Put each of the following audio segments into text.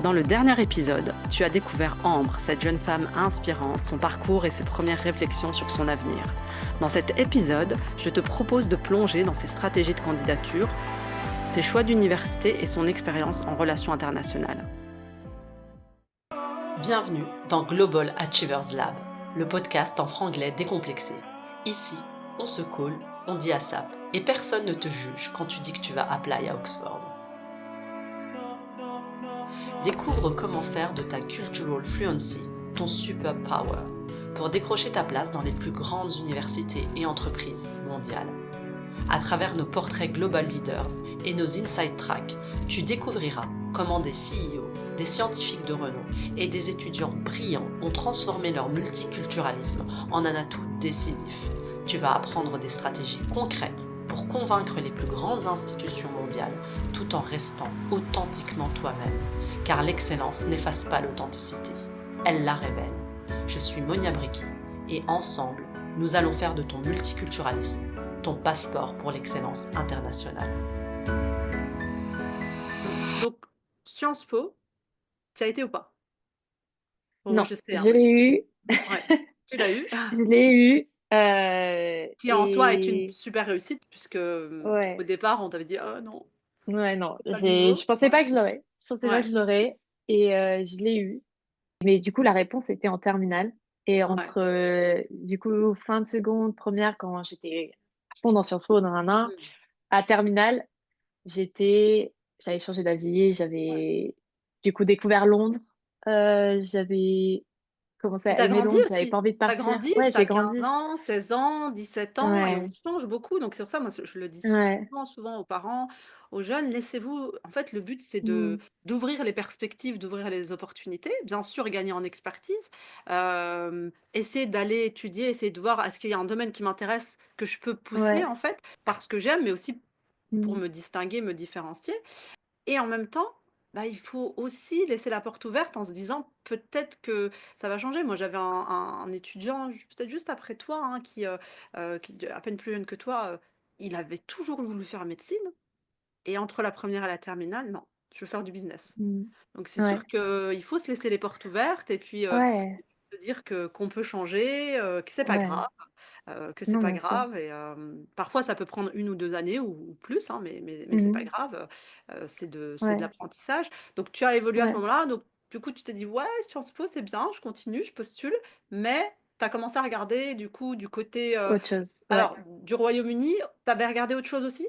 Dans le dernier épisode, tu as découvert Ambre, cette jeune femme inspirante, son parcours et ses premières réflexions sur son avenir. Dans cet épisode, je te propose de plonger dans ses stratégies de candidature, ses choix d'université et son expérience en relations internationales. Bienvenue dans Global Achievers Lab, le podcast en franglais décomplexé. Ici, on se colle, on dit ASAP, et personne ne te juge quand tu dis que tu vas apply à Oxford. Découvre comment faire de ta cultural fluency ton superpower pour décrocher ta place dans les plus grandes universités et entreprises mondiales. À travers nos portraits global leaders et nos inside tracks, tu découvriras comment des CEO, des scientifiques de renom et des étudiants brillants ont transformé leur multiculturalisme en un atout décisif. Tu vas apprendre des stratégies concrètes pour convaincre les plus grandes institutions mondiales tout en restant authentiquement toi-même. Car l'excellence n'efface pas l'authenticité, elle la révèle. Je suis Monia Bricky et ensemble, nous allons faire de ton multiculturalisme ton passeport pour l'excellence internationale. Donc, Sciences Po, tu as été ou pas? Au Non, HEC1, je l'ai eu. ouais. Tu l'as eu, Je l'ai eu, qui en soi est une et super réussite puisque, au ouais, départ, on t'avait dit: «Oh non, ouais, non, pas le niveau». je pensais Ouais, pas que je l'aurais. Je pensais pas ouais, que je l'aurais, et je l'ai eu. Mais du coup, la réponse était en terminale, et ouais. entre, du coup, fin de seconde, première, quand j'étais à fond dans Sciences Po, nin, Mmh. à terminale, j'avais changé d'avis, Ouais. j'avais du coup découvert Londres, j'avais commencé Puis à tu as aimer grandi Londres, j'avais aussi. pas envie de Tu as partir. grandi, Ouais, tu as j'ai 15 grandi. ans, 16 ans, 17 ans et on Ouais, change beaucoup donc c'est pour ça, moi, je le dis ouais. souvent aux parents, aux jeunes, laissez-vous en fait, le but, c'est Mmh. d'ouvrir les perspectives, d'ouvrir les opportunités, bien sûr gagner en expertise, essayer d'aller étudier, essayer de voir est-ce qu'il y a un domaine qui m'intéresse, que je peux pousser Ouais. en fait, parce que j'aime, mais aussi pour Mmh. me distinguer, me différencier et en même temps, bah, il faut aussi laisser la porte ouverte en se disant: «Peut-être que ça va changer». Moi, j'avais un étudiant peut-être juste après toi, hein, qui à peine plus jeune que toi, il avait toujours voulu faire médecine et entre la première et la terminale, non, je veux faire du business. Mmh. Donc c'est Ouais. sûr qu'il faut se laisser les portes ouvertes et puis, Ouais. se dire que qu'on peut changer, que c'est pas Ouais. grave. Que c'est Non, pas bien sûr. grave et parfois ça peut prendre 1 ou 2 années ou plus, hein, mais c'est pas Mmh. grave, c'est de Ouais. l'apprentissage. Donc tu as évolué à ce Ouais. moment-là, donc du coup tu t'es dit: «Ouais, Sciences Po, c'est bien, je continue, je postule», mais tu as commencé à regarder du coup du côté, Autre chose, ouais. alors du Royaume-Uni, tu avais regardé autre chose aussi?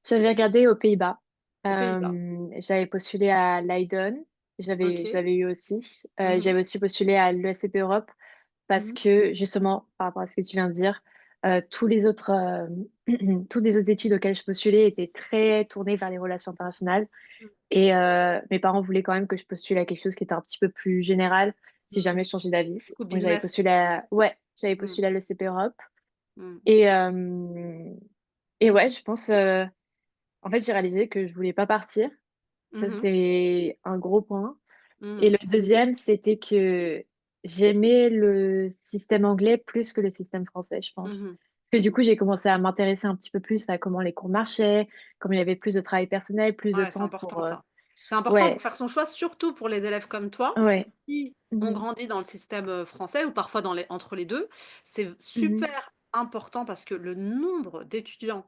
J'avais regardé aux Pays-Bas. Aux Pays-Bas? J'avais postulé à Leiden, je OK. l'avais eu aussi. Mmh. J'avais aussi postulé à l'ESCP Europe, parce Mmh. que justement, par rapport à ce que tu viens de dire, tous les autres, toutes les autres études auxquelles je postulais étaient très tournées vers les relations internationales, Mmh. et mes parents voulaient quand même que je postule à quelque chose qui était un petit peu plus général si Mmh. jamais je changeais d'avis. Du coup Donc business? j'avais Mmh. postulé à l'ECP Europe, Mmh. et ouais, je pense, en fait, j'ai réalisé que je voulais pas partir. Ça, Mmh. c'était un gros point, et Mmh. le deuxième, c'était que j'aimais le système anglais plus que le système français, je pense. Mmh. Parce que du coup, j'ai commencé à m'intéresser un petit peu plus à comment les cours marchaient, comment il y avait plus de travail personnel, plus de Ouais, c'est temps important pour, ça. C'est important pour ouais, faire son choix, surtout pour les élèves comme toi, ouais. qui ont Mmh mh. grandi dans le système, français ou parfois dans les entre les 2. C'est Mmh. super important parce que le nombre d'étudiants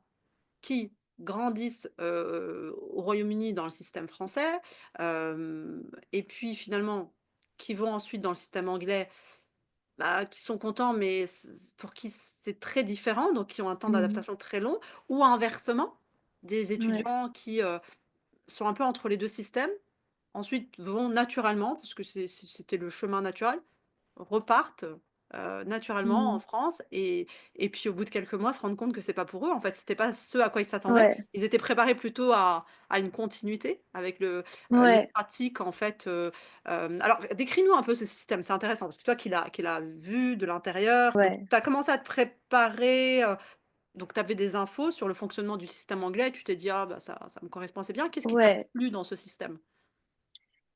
qui grandissent, au Royaume-Uni dans le système français, et puis finalement qui vont ensuite dans le système anglais, bah, qui sont contents mais pour qui c'est très différent, donc qui ont un temps Mmh. d'adaptation très long ou inversement, des Ouais. étudiants qui, sont un peu entre les 2 systèmes, ensuite vont naturellement, parce que c'était le chemin naturel, repartent, naturellement en Mmh. France et puis au bout de quelques mois se rendent compte que c'est pas pour eux. En fait, c'était pas ce à quoi ils s'attendaient. Ouais. Ils étaient préparés plutôt à une continuité avec les Ouais. pratiques en fait, alors décris-nous un peu ce système, c'est intéressant parce que toi qui l'as vu de l'intérieur, donc Ouais. tu as commencé à te préparer, donc tu avais des infos sur le fonctionnement du système anglais et tu t'es dit: «Ah bah ça me correspond assez bien». Qu'est-ce qui t'a Ouais. plu dans ce système?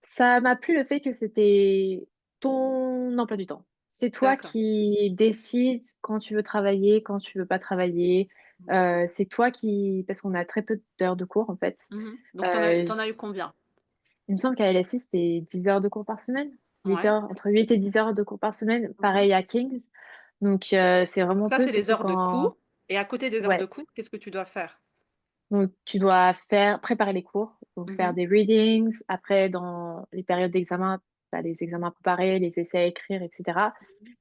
Ça m'a plu le fait que c'était ton emploi du temps. C'est toi D'accord. qui décides quand tu veux travailler, quand tu veux pas travailler. Mmh. C'est toi qui, parce qu'on a très peu d'heures de cours, en fait. Mmh. Donc J tu en as eu combien? il me semble qu'à LSI, c'était 10 heures de cours par semaine, 8 Ouais. heures, entre 8 et 10 heures de cours par semaine. Mmh. Pareil à King's. Donc, c'est Donc vraiment ça, peu, c'est les surtout heures de quand cours et à côté des heures de ouais. cours, qu'est-ce que tu dois faire? Donc, tu dois préparer les cours, donc faire Mmh. des readings. Après, dans les périodes d'examen, tu as les examens à préparer, les essais à écrire, etc.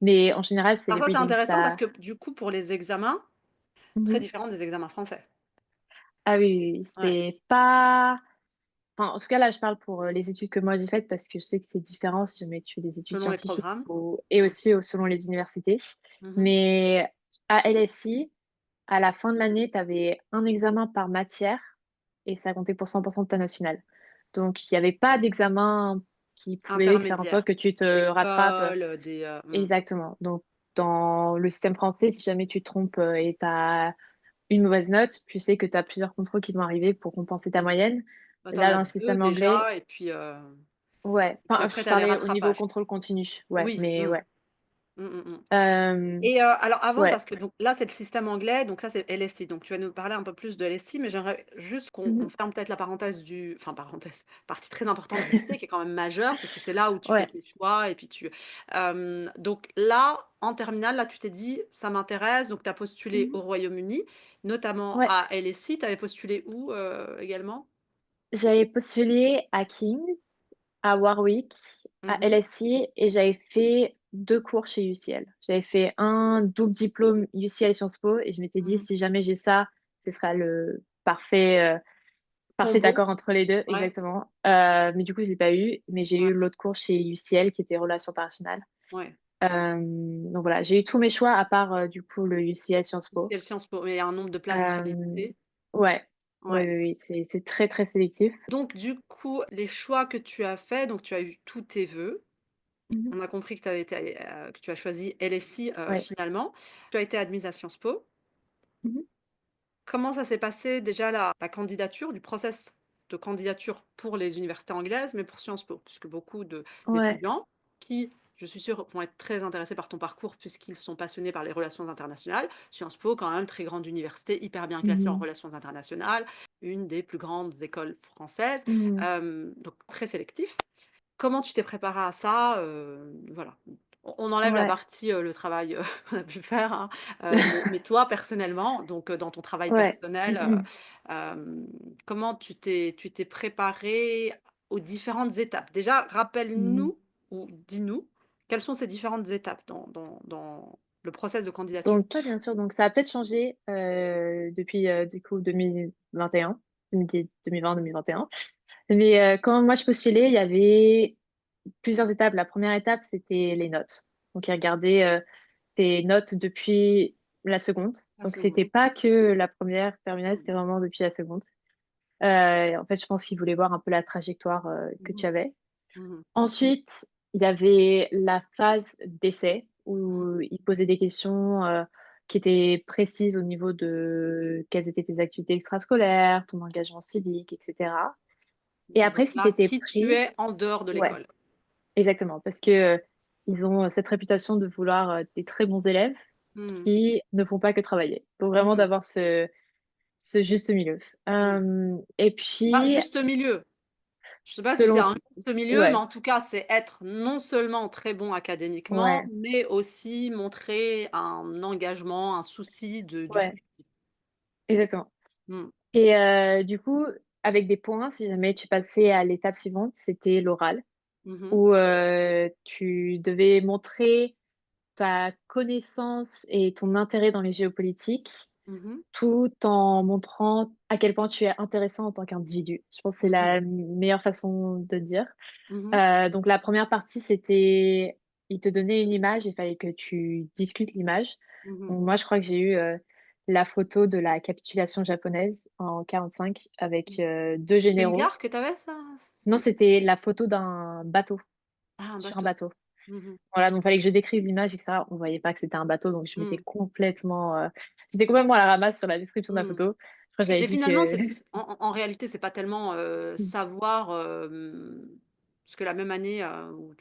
Mais en général, c'est les Alors ça, c'est readings. intéressant parce que du coup, pour les examens, très Mhm. différent des examens français. Ah oui, oui, oui, Ouais, c'est pas. Enfin, en tout cas, là, je parle pour les études que moi j'ai faites parce que je sais que c'est différent si jamais tu fais des études selon les scientifiques programmes. et Mmh. aussi selon les universités. Mmh. Mais à LSI, à la fin de l'année, tu avais un examen par matière et ça comptait pour 100% de ta nationale. Donc, il n'y avait pas d'examen qui pouvait faire en sorte Intermédiaires, que tu te des rattrapes. cols, des, Exactement. Donc, dans le système français, si jamais tu te trompes et tu as une mauvaise note, tu sais que tu as plusieurs contrôles qui vont arriver pour compenser ta oui. moyenne. Bah, tu en Là, as dans le 2 système anglais, déjà ouais. et puis Enfin, après je tu as les parlais au niveau rattrapages. contrôle continu. Ouais, Oui, mais ouais. mmh, mmh mh. Euh, Et alors avant, ouais. parce que donc là, c'est le système anglais, donc ça, c'est LSI. Donc tu vas nous parler un peu plus de LSI, mais j'aimerais juste qu'on Mhm. ferme peut-être la parenthèse parenthèse, partie très importante du lycée qui est quand même majeure, parce que c'est là où tu fais Ouais. tes choix et puis donc là, en terminale, là, tu t'es dit: «Ça m'intéresse», donc tu as postulé Mhm. au Royaume-Uni, notamment Ouais. à LSI. Tu avais postulé où, également? J'avais postulé à King's, à Warwick, à Mmh. LSI et j'avais fait 2 cours chez UCL. J'avais fait un double diplôme UCL Sciences Po et je m'étais dit: Mmh. «Si jamais j'ai ça, ce sera le parfait Combo? accord entre les 2». Ouais, Exactement. Mais du coup, je l'ai pas eu, mais j'ai ouais, eu l'autre cours chez UCL qui était relations internationales. ouais. Donc voilà, j'ai eu tous mes choix à part, du coup, le UCL Sciences Po. UCL Sciences Po, mais il y a un nombre de places très Hem, limité. ouais. Oui, Ouais. oui, oui, c'est très, très sélectif. Donc du coup, les choix que tu as faits, donc tu as eu tous tes vœux. Mmh mh. On a compris que tu avais été, que tu as choisi LSI, Ouais. finalement. Tu as été admise à Sciences Po. Mmh mh. Comment ça s'est passé déjà la candidature, du process de candidature pour les universités anglaises, mais pour Sciences Po? Puisque beaucoup Ouais. d'étudiants qui, je suis sûre, vont être très intéressés par ton parcours puisqu'ils sont passionnés par les relations internationales. Sciences Po, quand même, très grande université, hyper bien Mmh classée en mh. relations internationales, une des plus grandes écoles françaises, Mmh. donc très sélectif. Comment tu t'es préparé à ça? Voilà. On enlève la Ouais. partie, le travail, qu'on a pu faire, hein, mais toi personnellement, donc dans ton travail Ouais. personnel, comment tu t'es préparé aux différentes étapes? Déjà, Mmh. rappelle-nous ou dis-nous, quelles sont ces différentes étapes dans le process de candidature? Donc ouais, bien sûr, donc ça a peut-être changé, depuis, du coup 2021, 2020-2021. Mais, quand moi je postulais, il y avait plusieurs étapes. La première étape, c'était les notes. Donc ils regardaient, tes notes depuis la seconde. La Donc c'était seconde. pas que la première terminale, Mmh. c'était vraiment depuis la seconde. En fait, je pense qu'ils voulaient voir un peu la trajectoire, que tu Mmh. avais. Mmh. Ensuite, il y avait la phase d'essai Mmh. où ils posaient des questions, qui étaient précises au niveau de quelles étaient tes activités extrascolaires, ton engagement civique et cetera. Et Donc après, si tu là, étais qui tu pris es en dehors de ouais, l'école. exactement, parce que, ils ont, cette réputation de vouloir, des très bons élèves Mmh. qui ne font pas que travailler. Donc vraiment Mmh. d'avoir ce juste milieu. Mmh. Et Bah, puis juste milieu. Je sais pas si c'est selon un s juste milieu, mais ouais, en tout cas, c'est être non seulement très bon académiquement, ouais, mais aussi montrer un engagement, un souci du ouais, collectif. exactement. Mmh. Et du coup, avec des points, si jamais tu passais à l'étape suivante, c'était l'oral Mmh mh. où, tu devais montrer ta connaissance et ton intérêt dans les géopolitiques, Mmh mh. tout en montrant à quel point tu es intéressant en tant qu'individu. Je pense que c'est Mmh mh. la meilleure façon de dire. Mmh mh. Donc la première partie, c'était ils te donnaient une image, il fallait que tu discutes l'image. Mmh mh. Donc moi, je crois que j'ai eu, la photo de la capitulation japonaise en 45 avec, Mmh. 2 C'était une généraux. gare que tu avais ça? Non, C'était c'était la photo d'un bateau, ah, un sur un bateau. bateau. Mmh mh. Voilà, donc il fallait que je décrive l'image et cetera. On voyait pas que c'était un bateau, donc je m'étais Mmh. complètement, j'étais complètement à la ramasse sur la description de la Mmh. photo. Je crois que j'avais Mais dit finalement, que c'était en réalité, c'est pas tellement, savoir, Parce que la même année, où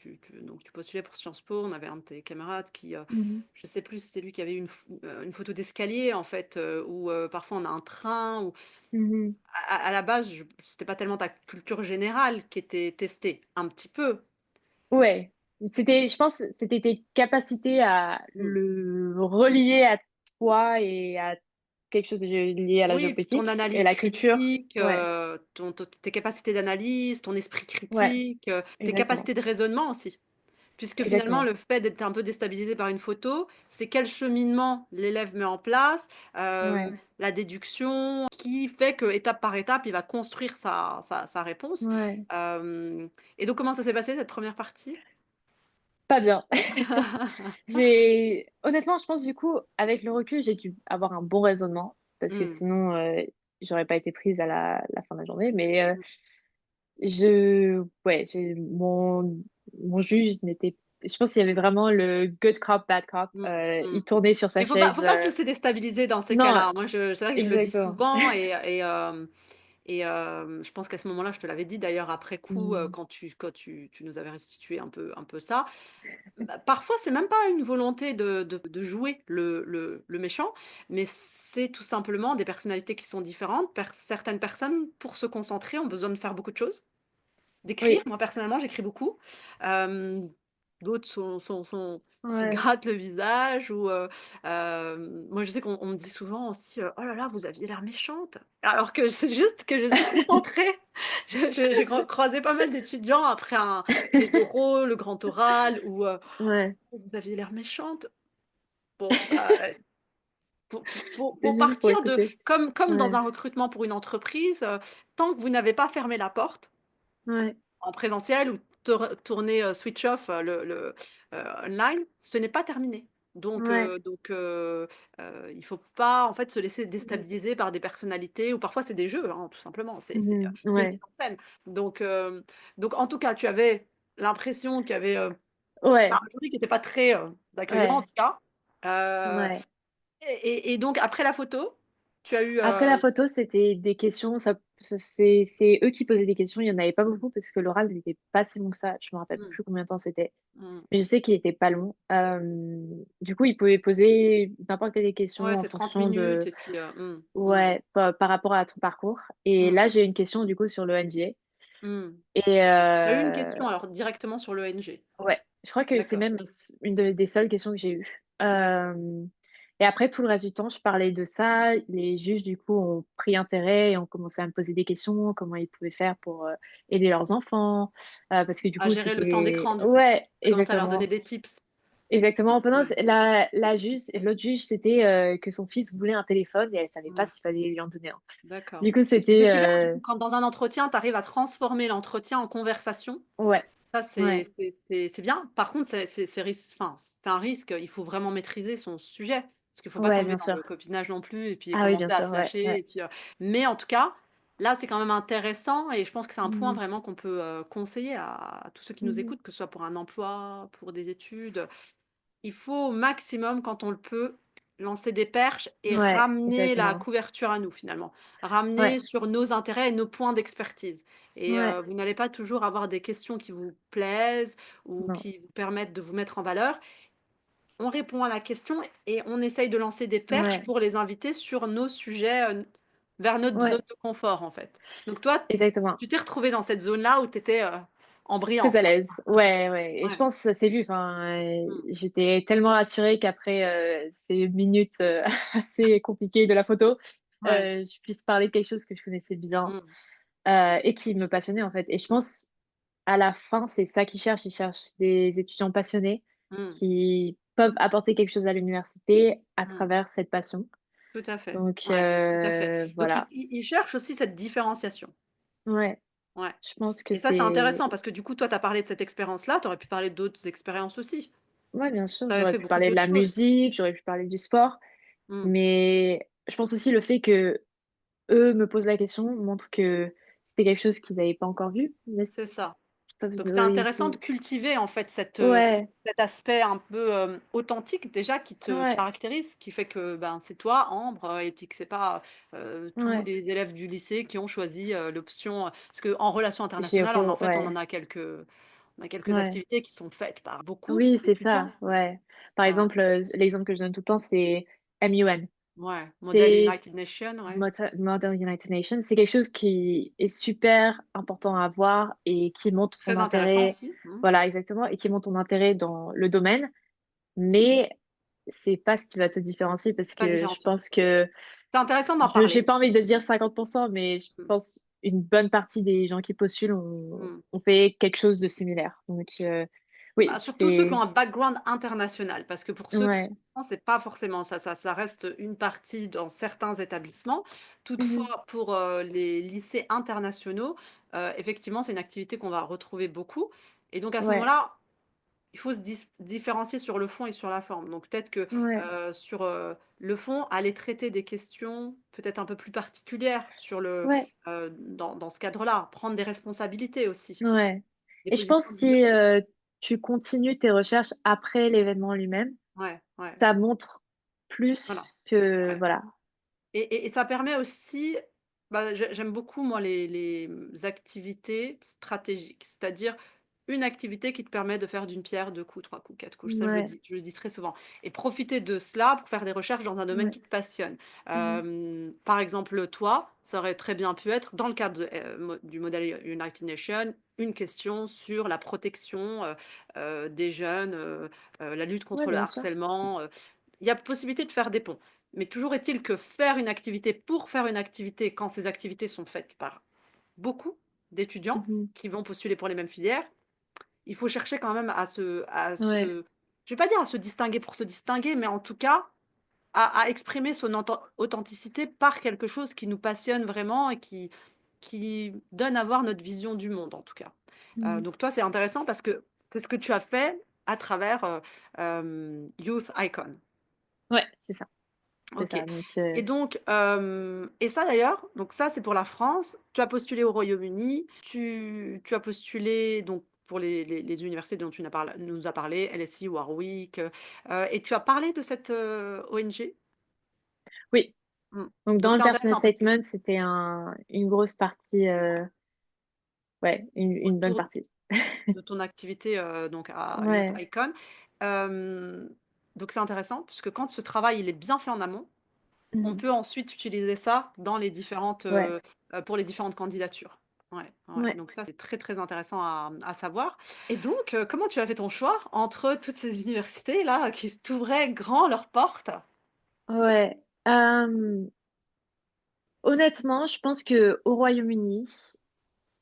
donc tu postulais pour Sciences Po, on avait un de tes camarades qui, Mhm. je sais plus, c'était lui qui avait une photo d'escalier en fait, où, parfois on a un train ou Mhm. à la base, c'était pas tellement ta culture générale qui était testée, un petit peu. Ouais, je pense, c'était tes capacités à Mmh. le relier à toi et à quelque chose de lié à la Oui et puis ton géopolitique et analyse la culture. critique, Ouais, tes capacités d'analyse, ton esprit ouais, critique, tes exactement, capacités de raisonnement aussi. Puisque finalement, exactement. le fait d'être un peu déstabilisé par une photo, c'est quel cheminement l'élève met en place, Ouais, la déduction qui fait que étape par étape, il va construire sa réponse. ouais, Hem et donc comment ça s'est passé cette première partie? pas bien. Honnêtement, je pense du coup, avec le recul, j'ai dû avoir un bon raisonnement parce que Mmh. sinon, j'aurais pas été prise à la fin de la journée. Mais Mmh. ouais, mon juge n'était. Je pense qu'il y avait vraiment le good cop, bad cop. Mmh. Mmh. Il tournait sur sa Mais faut pas chaise. faut pas se laisser déstabiliser dans ces Non, cas-là. Moi, c'est vrai que je le dis exactement. souvent je pense qu'à ce moment-là, je te l'avais dit d'ailleurs après coup, Mmh. quand tu nous avais restitué un peu ça. Bah, parfois, c'est même pas une volonté de jouer le méchant, mais c'est tout simplement des personnalités qui sont différentes. Certaines personnes, pour se concentrer, ont besoin de faire beaucoup de choses. D'écrire, Oui, moi personnellement, j'écris beaucoup. Hem, d'autres se ouais. grattent le visage ou, moi je sais qu'on me dit souvent aussi, «Oh là là, vous aviez l'air méchante», alors que c'est juste que je suis concentrée. J'ai croisé pas mal d'étudiants après les oraux, le grand oral ou, Ouais, «Oh, vous aviez l'air méchante». Bon, bah, c'est pour juste pour partir de écouter. comme dans Ouais, un recrutement pour une entreprise, tant que vous n'avez pas fermé la porte ouais, en présentiel ou tourner, switch off, online, ce n'est pas terminé. Donc ouais. heu donc heu il faut pas, en fait, se laisser Mmh. déstabiliser par des personnalités ou parfois c'est des jeux, hein, tout simplement. Mmh. C'est une mise Ouais, en scène. Donc en tout cas, tu avais l'impression qu'il y avait, ouais, un jury qui était pas très, accueillant en ouais, tout cas. Heu ouais. et donc après la photo, tu as eu, Après la photo, c'était des questions, c'est eux qui posaient des questions. Il y en avait pas beaucoup parce que l'oral n'était pas si long que ça. Je me rappelle mmh, plus combien de temps c'était, mmh. mais je sais qu'il était pas long. Du coup, ils pouvaient poser n'importe quelle Ouais, question en c'est 30 fonction minutes de et puis, mmh, ouais, par rapport à ton parcours. Et mmh, là, j'ai eu une question du coup sur l'ONG mmh. et Tu as eu une question alors directement sur l'ONG? ouais, je crois que c'est D'accord, même une des seules questions que j'ai eues. d'accord. Et après tout le reste du temps, je parlais de ça. Les juges, du coup, ont pris intérêt et ont commencé à me poser des questions, comment ils pouvaient faire pour, aider leurs enfants, parce que du À coup, gérer le temps c'était d'écran du coup? ouais, Tu as commencé à leur donner exactement, des tips? exactement. Pendant Ouais, ce la juge l'autre juge, c'était, que son fils voulait un téléphone et elle savait pas mmh, s'il fallait lui en donner un. d'accord. Du coup, Mais c'est c'était, super du coup quand dans un entretien, tu arrives à transformer l'entretien en conversation. ouais, Ça ouais, c'est bien. Par contre, c'est un risque, il faut vraiment maîtriser son sujet. Parce qu'il faut pas ouais, tomber bien dans sûr. le copinage non plus et puis Ah oui, bien commencer à sûr, se ouais, lâcher ouais. et puis, mais en tout cas, là, c'est quand même intéressant et je pense que c'est un point Mmh. vraiment qu'on peut, conseiller à tous ceux qui nous Mmh. écoutent, que ce soit pour un emploi, pour des études. Il faut au maximum, quand on le peut, lancer des perches et Ouais, ramener la exactement. couverture à nous, finalement. Ramener Ouais, sur nos intérêts et nos points d'expertise et ouais, vous n'allez pas toujours avoir des questions qui vous plaisent ou non, qui vous permettent de vous mettre en valeur. On répond à la question et on essaye de lancer des perches ouais, pour les inviter sur nos sujets, vers notre zone ouais, de confort, en fait. Donc toi, exactement. tu t'es retrouvé dans cette zone-là où tu étais, en Très à brillance, là? l'aise. Ouais, ouais, et je Ouais. pense que ça s'est vu, enfin, Mmh. j'étais tellement rassurée qu'après, ces minutes, assez compliquées de la photo, Ouais. je puisse parler de quelque chose que je connaissais bien, Mmh. et qui me passionnait, en fait. Et je pense, à la fin, c'est ça qu'ils cherchent. Ils cherchent des étudiants passionnés Mmh. qui peuvent apporter quelque chose à l'université à Mmh. travers cette passion. Tout à fait. Donc Ouais, tout à fait. Donc voilà. ils cherchent aussi cette différenciation. Ouais, Ouais je pense que et ça, c'est c'est intéressant parce que du coup, toi, tu as parlé de cette expérience-là, tu aurais pu parler d'autres expériences aussi. ouais, bien sûr, Tu avais j'aurais fait pu beaucoup parler de d'autres la choses. musique, j'aurais pu parler du sport, Mmh. mais je pense aussi le fait qu'eux me posent la question montre que c'était quelque chose qu'ils n'avaient pas encore vu. C'est ça. Donc c'est intéressant de cultiver en fait Ouais, cet aspect un peu, authentique déjà qui te ouais, caractérise, qui fait que, ben, c'est toi, Ambre, et puis que c'est pas, tous ouais. les élèves du lycée qui ont choisi, l'option, parce qu'en relations internationales, Géo, on ouais, en a quelques ouais. activités qui sont faites par beaucoup Oui, c'est ça, d'étudiants. ouais. Par Heu, exemple, l'exemple que je donne tout le temps, c'est MUN. ouais, Model C'est United Nations, ouais. Model United Nations. C'est quelque chose qui est super important à avoir et qui montre ton Très intéressant intérêt, aussi. Mmh. voilà, exactement, et qui montre ton intérêt dans le domaine. Mais c'est pas ce qui va te différencier parce C'est pas que je différenciant. pense que C'est intéressant d'en je j'ai parler. pas envie de dire 50, mais je Mmh. pense une bonne partie des gens qui postulent ont Mmh. ont fait quelque chose de similaire. Donc oui, Bah, surtout ceux qui ont c'est un background international, parce que pour ceux qui sont ouais. en France, c'est pas forcément ça. Ça reste une partie dans certains établissements. Mmh. Toutefois, pour, les lycées internationaux, effectivement, c'est une activité qu'on va retrouver beaucoup, et donc à ce Ouais, moment-là, il faut se différencier sur le fond et sur la forme. Donc peut-être que, ouais, sur, le fond, aller traiter des questions peut-être un peu plus particulières sur ouais, dans ce cadre-là, prendre des responsabilités aussi, ouais, des et je pense positions de si, leadership. tu continues tes recherches après l'événement lui-même, Ouais, ouais, ça montre voilà. plus que Ouais. voilà. Et ça permet aussi, bah, j'aime beaucoup moi les activités stratégiques, c'est-à-dire une activité qui te permet de faire d'une pierre 2 coups, 3 coups, 4 coups. Ça Ouais, je le dis très souvent, et profiter de cela pour faire des recherches dans un domaine ouais. qui te passionne. Mmh. Par exemple, toi, ça aurait très bien pu être dans le cadre de, du modèle United Nations, une question sur la protection, des jeunes, la lutte Ouais, contre le bien sûr. harcèlement. Il y a possibilité de faire des ponts. Mais toujours est-il que faire une activité pour faire une activité, quand ces activités sont faites par beaucoup d'étudiants Mmh. qui vont postuler pour les mêmes filières, il faut chercher quand même Ouais. je vais pas dire à se distinguer pour se distinguer, mais en tout cas à exprimer son authenticité par quelque chose qui nous passionne vraiment et qui donne à voir notre vision du monde, en tout cas. Mmh. Donc toi, c'est intéressant parce que c'est ce que tu as fait à travers, Youth Icon. Ouais, c'est OK, ça, donc et donc, et ça d'ailleurs, donc ça, c'est pour la France. Tu as postulé au Royaume-Uni, tu as postulé donc pour les universités dont tu nous as parlé, LSI, Warwick, et tu as parlé de cette, ONG? oui, Mmh. donc Donc dans le c'est personal intéressant parce que statement, c'était une grosse partie, ouais, une bonne autour partie. de ton activité, donc à Youth Ouais. Icon, hem, donc c'est intéressant puisque quand ce travail, il est bien fait en amont, on Mmh. peut ensuite utiliser ça dans les différentes, Ouais, pour les différentes candidatures. Ouais, ouais, ouais. donc ça, c'est très, très intéressant à savoir, et donc comment tu as fait ton choix entre toutes ces universités-là qui t'ouvraient grand leurs portes? Ouais, honnêtement, je pense qu'au Royaume-Uni,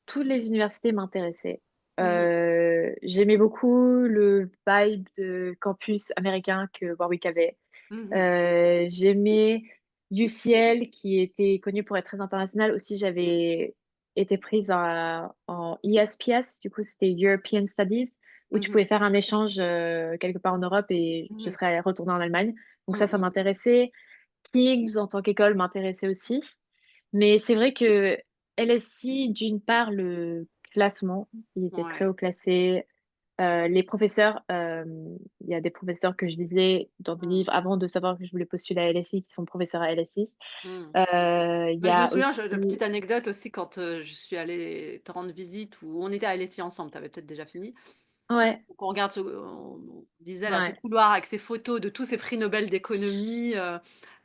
toutes les universités m'intéressaient. Mmh mh. J'aimais beaucoup le vibe de campus américain que Warwick avait. Mmh mh. J'aimais UCL qui était connu pour être très international. Aussi, Mmh. j'avais été prise en ESPS, du coup, c'était European Studies, où tu Mmh. pouvais faire un échange, quelque part en Europe et je Mmh. serais retournée en Allemagne. Donc Mmh ça mh. m'intéressait. King's en tant qu'école m'intéressait aussi. Mais c'est vrai que LSI, d'une part, le classement, il était très Ouais. haut classé. Les professeurs, il y a des professeurs que je lisais dans des Mmh. livres avant de savoir que je voulais postuler à LSI, qui sont professeurs à LSI. Mmh. Il y Bah, je me a souviens, je aussi petite anecdote aussi quand, je suis allée te rendre visite, ou on était à LSI ensemble, tu avais peut-être déjà fini. ouais, Donc on disait là, ce ouais, couloir avec ces photos de tous ces prix Nobel d'économie, heu,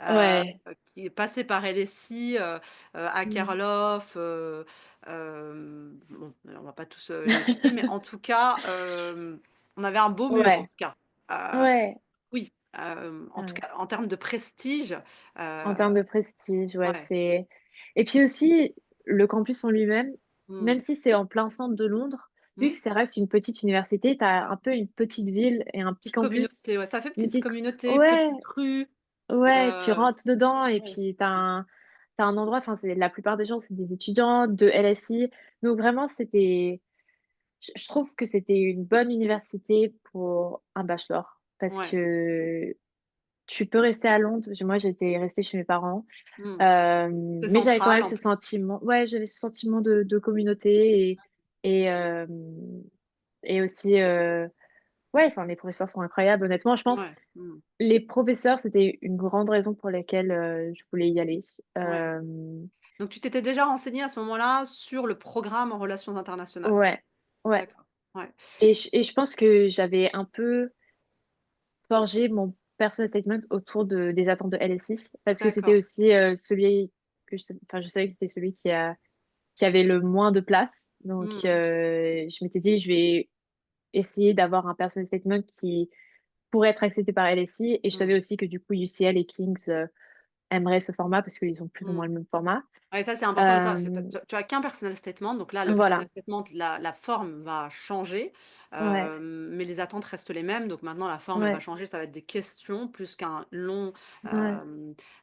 ouais, qui est passé par LSI, mmh, Akerlof, bon, on va pas tous, les citer, mais en tout cas, on avait un beau mur en ouais, tout cas. Heu, ouais, oui, en tout ouais. cas en termes de prestige, En termes de prestige, ouais, ouais. c'est et puis aussi, le campus en lui-même, même Mmh. si c'est en plein centre de Londres, vu que Mmh. ça reste une petite université, tu as un peu une petite ville et un petit Petite campus, communauté, ouais, ça fait une petite petite communauté, ouais, petite rue, ouais, tu heu, rentres dedans et ouais. puis tu as un endroit, enfin, c'est la plupart des gens, c'est des étudiants de LSI, donc vraiment, c'était je trouve que c'était une bonne université pour un bachelor parce Ouais. que tu peux rester à Londres. Moi, j'étais restée chez mes parents. Mmh. C'est Mais j'avais quand central même en ce plus. sentiment, ouais, j'avais ce sentiment de communauté et Et aussi, ouais, enfin, les professeurs sont incroyables. Honnêtement, je pense, Ouais. Mmh. les professeurs, c'était une grande raison pour laquelle je voulais y aller. Ouais. Donc tu t'étais déjà renseignée à ce moment-là sur le programme en relations internationales? Ouais, ouais. D'accord. Ouais. Et je pense que j'avais un peu forgé mon personal statement autour des attentes de LSI, parce que c'était D'accord. aussi celui que enfin, je savais que c'était celui qui avait le moins de place. Donc, Mmh. je m'étais dit, je vais essayer d'avoir un personal statement qui pourrait être accepté par LSI. Et je Mmh. savais aussi que du coup, UCL et King's aimeraient ce format parce qu'ils ont plus ou Mmh. moins le même format. Ouais, ça, c'est important ça, parce que Euh, tu as qu'un personal statement, donc là, le voilà, personal statement, la forme va changer, ouais, mais les attentes restent les mêmes. Donc maintenant, la forme, elle va ouais, changer, ça va être des questions plus qu'un long, ouais,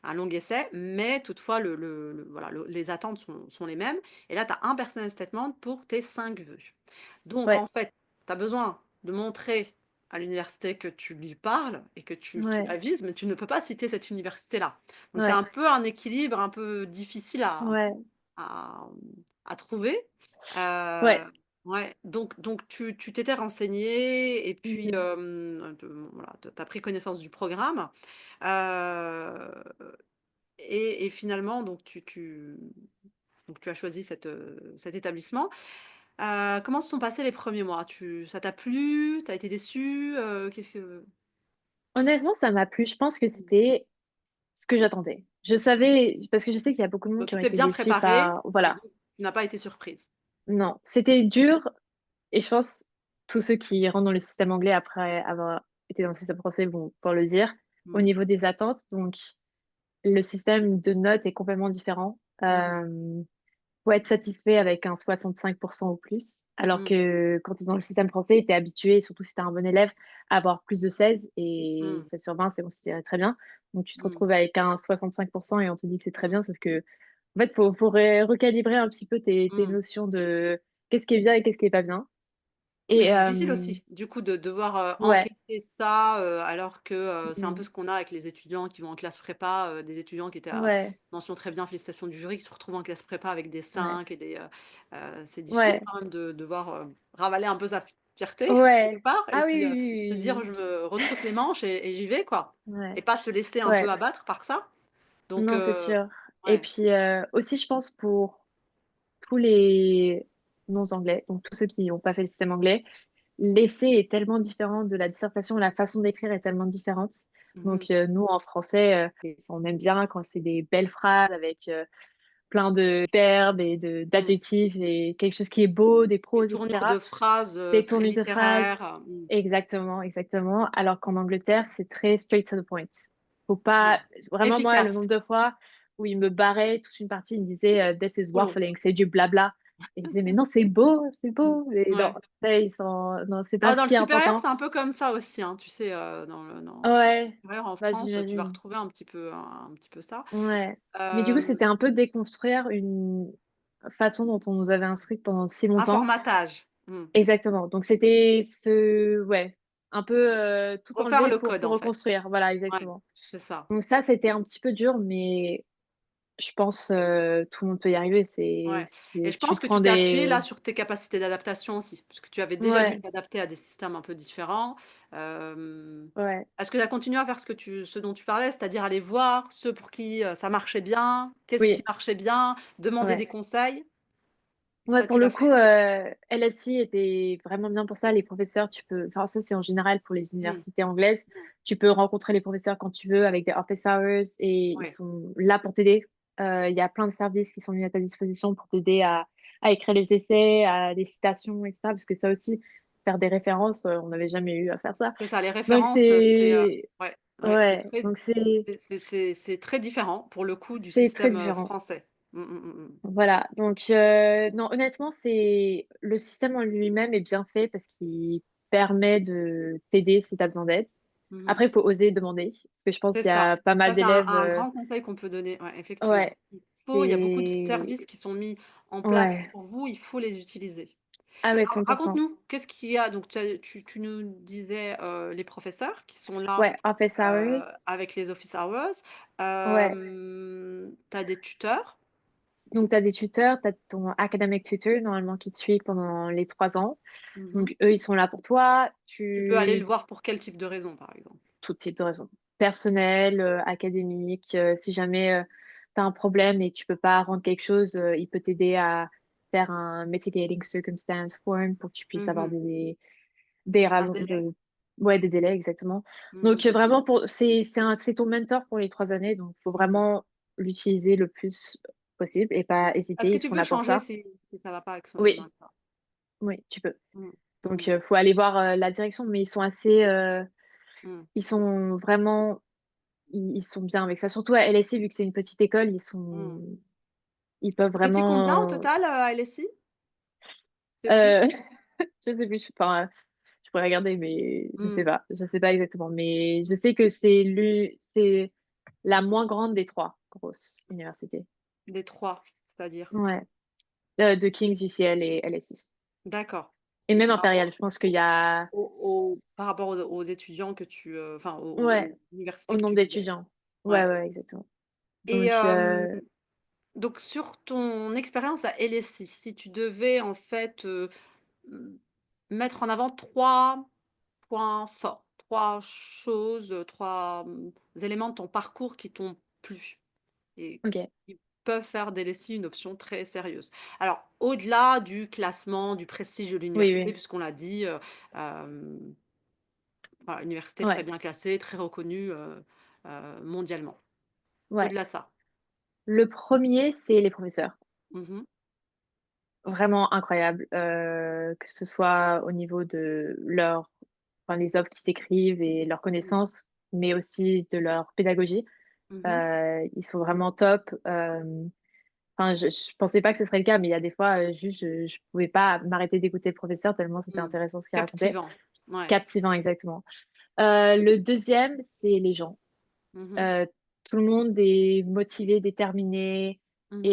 un long essai, mais toutefois, voilà, les attentes sont les mêmes. Et là, tu as un personal statement pour tes 5 vœux. Donc ouais, en fait, tu as besoin de montrer à l'université que tu lui parles et que tu ouais, la vises, mais tu ne peux pas citer cette université-là. Donc c'est ouais, un peu un équilibre un peu difficile ouais, à, à trouver. ouais. Ouais, donc tu t'étais renseignée et puis, Mhm. voilà, tu as pris connaissance du programme, heu et finalement donc donc tu as choisi cet établissement. Comment se sont passés les premiers mois? Ça t'a plu? Tu as été déçue? Qu'est-ce que Honnêtement, ça m'a plu. Je pense que mmh. c'était ce que j'attendais. Je savais, parce que je sais qu'il y a beaucoup de monde Donc qui ont tout est été bien déçus préparé par, et voilà. donc tu n'as pas été surprise? Non, c'était dur. Et je pense tous ceux qui rentrent dans le système anglais après avoir été dans le système français vont pouvoir le dire, au Mmh. niveau des attentes. Donc, le système de notes est complètement différent. Mmh. Faut être satisfait avec un 65 ou plus, alors Mmh. que quand tu es dans le système français, tu es habitué, surtout si tu es un bon élève, à avoir plus de 16 et Mmh. 16 sur 20, c'est considéré très bien. Donc tu te Mmh. retrouves avec un 65 et on te dit que c'est très Mmh. bien, sauf que en fait, faut recalibrer un petit peu tes Mmh. notions de qu'est-ce qui est bien et qu'est-ce qui est pas bien. Mais Et c'est difficile aussi, du coup, de devoir, ouais, encaisser ça, alors que, c'est un peu mmh, ce qu'on a avec les étudiants qui vont en classe prépa, des étudiants qui étaient à ouais, mention très bien, félicitations du jury, qui se retrouvent en classe prépa avec des ouais, 5 et c'est difficile ouais, quand même de devoir, ravaler un peu sa fierté quelque ouais. part et Ah oui, puis, oui, se dire: oui, «Je me retrousse les manches et j'y vais, quoi» oui, oui. et Ouais, pas se laisser un peu ouais. abattre par ça. Donc, Non, c'est sûr. Et ouais. puis, aussi, je pense pour tous les non-anglais, donc tous ceux qui n'ont pas fait le système anglais, l'essai est tellement différent de la dissertation, la façon d'écrire est tellement différente. Mmh. Donc, nous, en français, on aime bien quand c'est des belles phrases avec plein de verbes et Mmh. d'adjectifs et quelque chose qui est beau, des Des proses, tournures etc. de phrases, Des très tournures de phrases. littéraires, Exactement, exactement. Alors qu'en Angleterre, c'est très straight to the point. Faut ouais. pas, vraiment, moi, le Efficace. nombre de fois où il me barrait toute une partie, il me disait This is Trop long. waffling, c'est du blabla. Et je disais, mais non, c'est beau, c'est Mmh. beau. Et non, Ouais. ça, non, c'est pas Bah, ce dans le qui est supérieur, important. c'est un peu comme ça aussi, hein, tu sais, dans le Ouais, supérieur en bah, France, tu vas j'imagine. retrouver un petit peu ça. Ouais. Mais du coup, Hem, c'était un peu déconstruire une façon dont on nous avait instruite pendant si un longtemps. formatage. Mmh. Exactement. Donc c'était ouais, un peu tout Refaire enlever le pour code, tout en fait. reconstruire. Voilà, Ouais, exactement. c'est ça. Donc ça, c'était un petit peu dur, mais je pense tout le monde peut y arriver. Ouais et je Tu pense te que prends tu t'es appuyé des. là sur tes capacités d'adaptation aussi, parce que tu avais déjà dû Ouais, t'adapter à des systèmes un peu différents. Hem, ouais, Est-ce que tu as continué à faire ce dont tu parlais, c'est-à-dire aller voir ceux pour qui, ça marchait bien? Qu'est-ce qui oui, marchait bien? Demander ouais. des conseils? Ouais, Ça, pour tu le l'as coup, fait? LSI était vraiment bien pour ça. Les professeurs, enfin, ça, c'est en général pour les Mmh. universités anglaises. Mmh. Tu peux rencontrer les professeurs quand tu veux avec des office hours et ils Ouais. sont là pour t'aider. Il y a plein de services qui sont mis à ta disposition pour t'aider à écrire les essais, à des citations, etc. Parce que ça aussi, faire des références, on n'avait jamais eu à faire ça. C'est ça, les Donc, références, ouais, ouais, ouais, donc c'est très différent pour le coup du c'est très système, différent. français. Mmh, mmh, mmh, mmh. Voilà, donc non, honnêtement, c'est le système en lui-même est bien fait parce qu'il permet de t'aider si tu as besoin d'aide. Mmh mh. Après, il faut oser demander parce que je pense C'est qu'il y ça. a pas mal Ça, c'est un d'élèves, grand conseil qu'on peut donner, ouais, effectivement. ouais, Il y a beaucoup de c'est services qui sont mis en place ouais. pour vous, il faut les utiliser. Ah ouais, Alors 100. raconte-nous, qu'est-ce qu'il y a? Donc tu nous disais, les professeurs qui sont là, Ouais, office hours. avec les office hours. Ouais, Tu as des tuteurs? Donc, tu as des tuteurs, tu as ton academic tutor, normalement, qui te suit pendant les 3 ans. Mmh. Donc, eux, ils sont là pour toi. Tu peux aller le voir pour quel type de raison, par exemple? Tout type de raison. Personnel, académique, si jamais, tu as un problème et que tu peux pas rendre quelque chose, il peut t'aider à faire un mitigating circumstance form pour que tu puisses avoir Mmh. des Un rallon délai? des délais, exactement. Mmh. Donc, vraiment c'est ton mentor pour les 3 années, donc faut Mmh. vraiment l'utiliser le plus possible et pas hésiter, Est-ce que ils tu sont peux là pour changer ça. si ça va pas avec son Oui, d'accord. oui, tu peux. Mmh. Donc, Mmh. faut aller voir, la direction, mais ils sont assez, Mmh. ils sont vraiment ils sont bien avec ça. Surtout à LSE, vu que c'est une petite école, Mmh. ils peuvent Vous étiez combien au vraiment, total, à LSI? Tu sais plus? heu, je sais plus, enfin, je pourrais regarder, mais Mmh. je sais pas exactement. Mais je sais que c'est la moins grande des 3 grosses universités. Les 3, c'est-à-dire? Ouais, de King's, UCL et LSE D'accord. et même Par rapport Impérial, je pense qu'il y a par rapport aux étudiants que tu, enfin ouais, aux universités au que nombre tu faisais? d'étudiants. Ouais, Ouais. ouais, exactement. Et Donc donc sur ton expérience à LSI, si tu devais en fait, mmh, mettre en avant 3 points forts, 3 choses, 3 éléments de ton parcours qui t'ont plu et OK. qui peuvent faire d'LSI une option très sérieuse. Alors au-delà du classement, du prestige de Oui, l'université oui. puisqu'on l'a dit, hem, voilà, université très Ouais, bien classée, très reconnue, mondialement. ouais. Au-delà de ça. Le premier, c'est les professeurs. Mmh. Vraiment incroyable, que ce soit au niveau de les offres qui s'écrivent et leurs Mmh. connaissances, mais aussi de leur pédagogie. Mmh. Ils sont vraiment top, enfin je pensais pas que ce serait le cas, mais il y a des fois, juste je pouvais pas m'arrêter d'écouter le professeur tellement c'était Mmh. intéressant ce qu'il racontait. Captivant. Ouais. Captivant, exactement. Le deuxième, c'est les gens. Mmh. Heu, Tout le monde est motivé, déterminé Mmh. Tu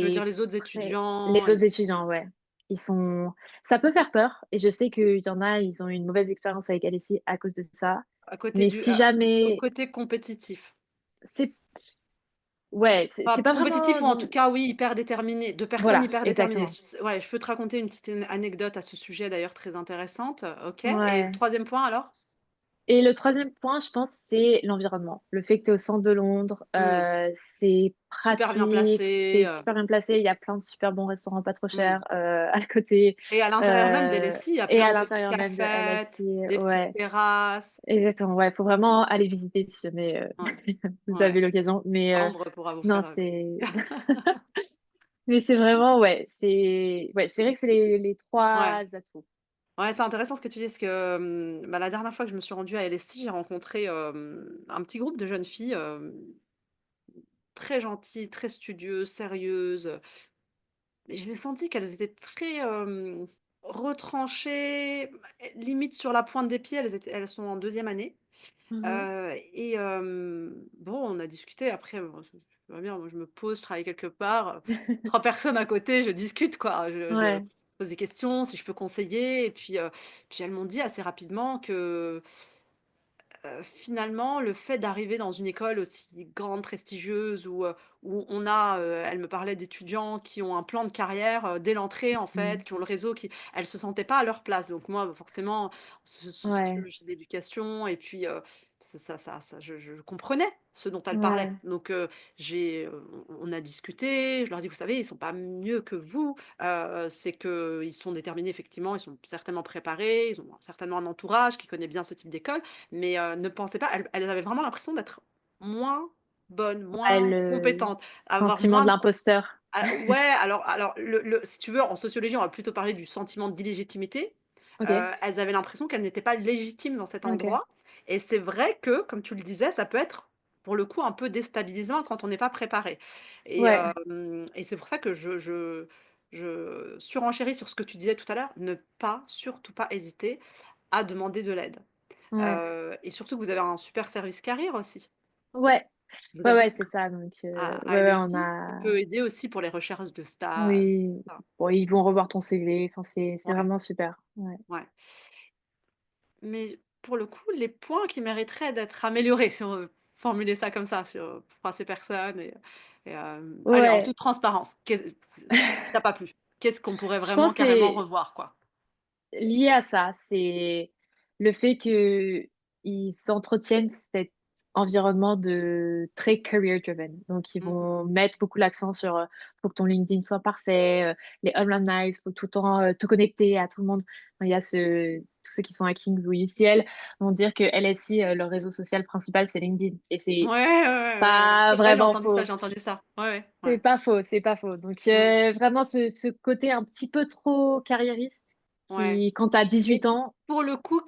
veux dire et les autres prêt étudiants les et autres étudiants, ouais. Ils sont Ça peut faire peur et je sais qu'il y en a, ils ont eu une mauvaise expérience avec LSI à cause de ça. à côté Mais du si le jamais côté compétitif. c'est ouais, c'est Enfin, pas compétitif vraiment ou en tout cas, oui, hyper déterminé, de personnes voilà, hyper déterminées. exactement. S Ouais, je peux te raconter une petite anecdote à ce sujet d'ailleurs très intéressante. OK, et le Ouais. 3e point alors? Et le troisième point, je pense, c'est l'environnement. Le fait que tu es au centre de Londres, Mmh. c'est Super bien pratique, placé, c'est super bien placé. Il y a plein de super bons restaurants pas trop mmh, chers, à côté, et à l'intérieur même d'LSI, il y a et plein à de petites l'intérieur même de cafettes, LSI, des petites ouais, terrasses. exactement, ouais, faut vraiment aller visiter si jamais, Ouais, vous avez ouais. l'occasion. Mais, Ambre pourra vous non, faire rêver. c'est mais c'est vraiment ouais, je dirais que c'est les 3 Ouais. atouts. Ouais, c'est intéressant ce que tu dis parce que, bah, la dernière fois que je me suis rendue à LSI, j'ai rencontré, un petit groupe de jeunes filles, très gentilles, très studieuses, sérieuses, mais je l'ai senti qu'elles étaient très, retranchées, limite sur la pointe des pieds. Elles sont en 2e année, Mmh. et bon, on a discuté après, bon, je vois bien, moi je me pose, je travaille quelque part, 3 personnes à côté, je discute quoi. Je Ouais, pose des questions, si je peux conseiller, et puis elles m'ont dit assez rapidement que finalement, le fait d'arriver dans une école aussi grande, prestigieuse, où on a, elle me parlait d'étudiants qui ont un plan de carrière, dès l'entrée en mmh, fait, qui ont le réseau, qui elles se sentaient pas à leur place. Donc moi, bah, forcément, ouais, sociologie de l'éducation, et puis, je comprenais ce dont elle parlait. ouais, Donc on a discuté, je leur ai dit: «Vous savez, ils sont pas mieux que vous, c'est qu'ils sont déterminés effectivement, ils sont certainement préparés, ils ont certainement un entourage qui connaît bien ce type d'école, mais ne pensez pas». Elles avaient vraiment l'impression d'être moins bonnes, ouais, moins le compétentes, avoir sentiment moins de de l'imposteur. ouais, alors le si tu veux, en sociologie, on va plutôt parler du sentiment d'illégitimité. OK, Elles avaient l'impression qu'elles n'étaient pas légitimes dans cet OK. endroit, et c'est vrai que, comme tu le disais, ça peut être, pour le coup, un peu déstabilisant quand on n'est pas préparé, Ouais, et c'est pour ça que je surenchéris sur ce que tu disais tout à l'heure, ne pas, surtout pas hésiter à demander de l'aide, ouais, et surtout que vous avez un super service carrière aussi. ouais, Vous ouais, avez ouais, c'est ça donc à ouais, ouais, on LSI, qui a peut aider aussi pour les recherches de stage, oui, ça. bon, ils vont revoir ton CV, enfin, c'est Ouais, vraiment super, ouais. ouais. Mais pour le coup, les points qui mériteraient d'être améliorés, si on veut. formuler ça comme ça pour ces personnes allez, en Ouais, toute transparence, ça pas plu? Qu'est-ce qu'on pourrait je vraiment pense que carrément c'est revoir, quoi? lié à ça. C'est le fait qu'ils s'entretiennent cet environnement de très career driven. Donc, ils Mmh vont mettre beaucoup l'accent sur faut que ton LinkedIn soit parfait, les alumni, faut tout le temps te connecter à tout le monde. Enfin, il y a tous ceux qui sont à King's ou UCL vont dire que LSI, leur réseau social principal, c'est LinkedIn. Et Ouais, c'est ouais, ouais, ouais, ouais. pas C'est vrai, j'ai vraiment entendu ça, faux. j'ai entendu ça. Ouais, ouais, C'est ouais. pas faux, c'est pas faux. Donc, Mmh, vraiment, ce côté un petit peu trop carriériste ouais. qui, quand tu as Mais 18 ans, pour le coup,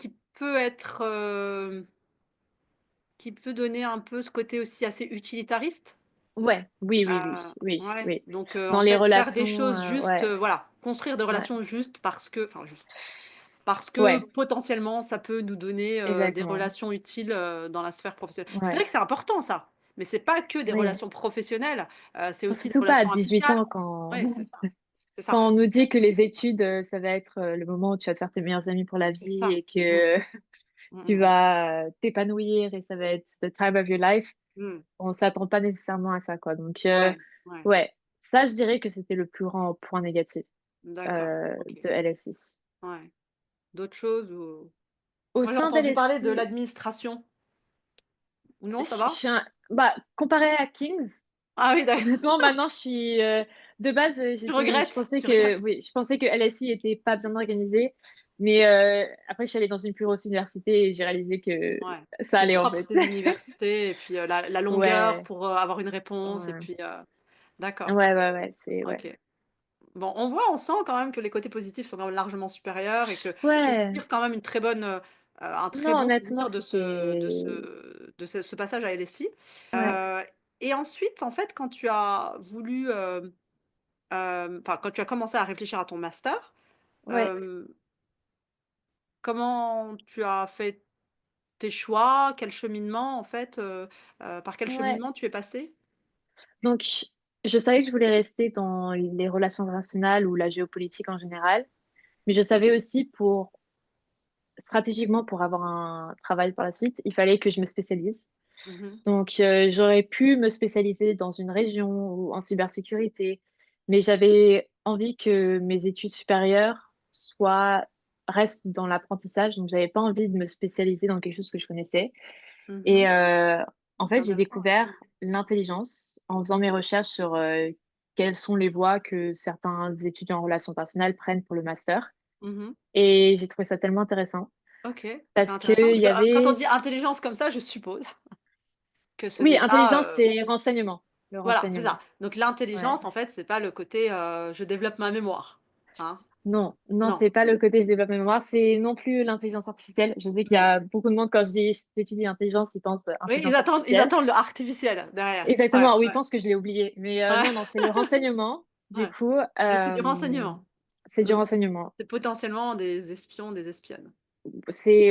qui peut donner un peu ce côté aussi assez utilitariste. ouais, oui, oui, oui, oui, Ouais, oui. donc Dans en les fait, faire des relations, choses juste, ouais, voilà, construire des ouais, relations juste parce que ouais, potentiellement ça peut nous donner, des exactement. relations utiles, dans la sphère professionnelle. C'est Ouais, vrai que c'est important ça, mais c'est pas que des oui. relations professionnelles, c'est aussi des Surtout pas à relations 18 amicales. ans quand, Ouais, c'est ça, c'est ça, quand on nous dit que les études, ça va être le moment où tu vas te faire tes meilleurs amis pour la c'est vie ça. et Mmh. que Mmh, tu mmh mh. vas t'épanouir et ça va être the time of your life. Mmh. On s'attend pas nécessairement à ça, quoi. Donc, Ouais, ouais, ouais, ça, je dirais que c'était le plus grand point négatif d'accord, OK, de LSI. ouais. D'autres choses ou Au moi j'ai sein entendu parler de d'LSI, l'administration ou non, ça je va? suis bah, comparé à Kings, Ah oui, honnêtement, maintenant, je suis, de base, tu je regrettes? pensais Tu que regrettes? oui, je pensais que LSI était pas bien organisé, mais après, je suis allée dans une plus grosse université et j'ai réalisé que Ouais, ça c'est le allait, en propre fait. des universités et puis, la longueur Ouais, pour, avoir une réponse et ouais. puis, d'accord, Ouais, ouais, ouais, c'est ouais. OK. Bon, on sent quand même que les côtés positifs sont quand même largement supérieurs et que tu Ouais, tires quand même un très non, bon honnêtement, souvenir c'était ce passage à LSI. ouais, Et ensuite, en fait, quand tu as voulu, enfin, quand tu as commencé à réfléchir à ton master, ouais, hem, comment tu as fait tes choix? Quel cheminement, en fait, par quel ouais. cheminement tu es passé? Donc, je savais que je voulais rester dans les relations internationales ou la géopolitique en général, mais je savais aussi stratégiquement, pour avoir un travail par la suite, il fallait que je me spécialise. Mmh. Donc, j'aurais pu me spécialiser dans une région ou en cybersécurité, mais j'avais envie que mes études supérieures restent dans l'apprentissage, donc j'avais pas envie de me spécialiser dans quelque chose que je connaissais. Et Mmh. en C'est fait, j'ai intéressant. découvert l'intelligence en faisant mes recherches sur quelles sont les voies que certains étudiants en relations internationales prennent pour le master. Mmh. Et j'ai trouvé ça tellement intéressant OK, c'est parce intéressant qu'il parce y que, quand on avait, dit intelligence comme ça, je suppose que ce oui, n'est pas, intelligence, c'est renseignement, le voilà, c'est ça. renseignement. Donc Ouais. l'intelligence, en fait, c'est pas le côté, je développe ma mémoire, hein? Non, non, Non. c'est pas le côté je développe ma mémoire, c'est non plus l'intelligence artificielle. Je sais qu'il y Mmh. a beaucoup de monde quand je dis j'étudie intelligence, ils pensent Oui, intelligence ils artificielle. attendent le artificiel derrière. Ouais, Exactement, oui, ils ouais, pensent que je l'ai oublié. Mais ouais, non, non, c'est le renseignement. Du ouais. coup, Donc c'est du renseignement. c'est du Donc renseignement. c'est potentiellement des espions, des espionnes.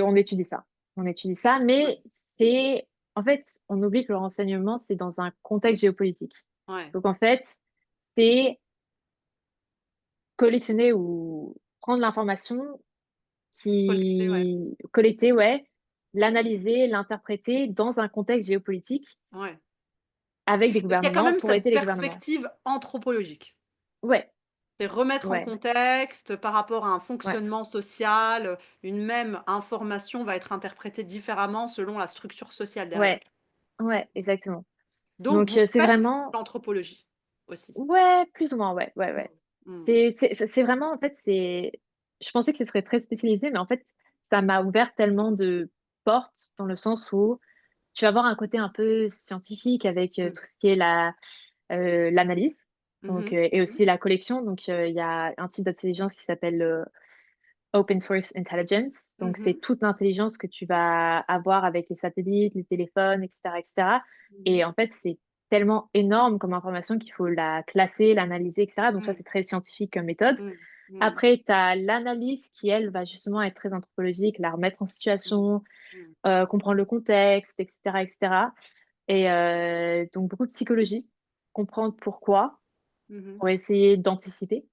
On étudie ça. On étudie ça, Ouais, mais en fait, on oublie que le renseignement, c'est dans un contexte géopolitique. ouais. Donc, en fait, c'est collectionner ou prendre l'information Collecter, ouais, collecter, ouais, l'analyser, l'interpréter dans un contexte géopolitique ouais. avec des Donc il y a quand gouvernements même pour cette aider les gouvernements. perspective anthropologique. Ouais, C'est remettre en ouais, contexte par rapport à un ouais, fonctionnement social, une même information va être interprétée différemment selon la structure sociale derrière. ouais, ouais, exactement. Donc Donc, vous c'est faites de vraiment, l'anthropologie aussi? ouais, plus ou moins, ouais, ouais, Mmh. ouais. Mmh. C'est vraiment, en fait, je pensais que ce serait très spécialisé, mais en fait, ça m'a ouvert tellement de portes dans le sens où tu vas avoir un côté un peu scientifique avec Mmh. tout ce qui est l'analyse, Mmh donc, mh. et aussi la collection. Donc, il y a un type d'intelligence qui s'appelle Open Source Intelligence. Donc, c'est Mmh. toute l'intelligence que tu vas avoir avec les satellites, les téléphones, et cetera, et cetera. Mmh. Et en fait, c'est tellement énorme comme information qu'il faut la classer, l'analyser, et cetera. Donc ça, Mmh. c'est très scientifique comme méthode. Mmh. Mmh. Après, tu as l'analyse qui, elle, va justement être très anthropologique, la remettre en Mmh. situation, Mmh. comprendre le contexte, et cetera. Et donc beaucoup de psychologie, comprendre pourquoi, Mmh. pour essayer d'anticiper,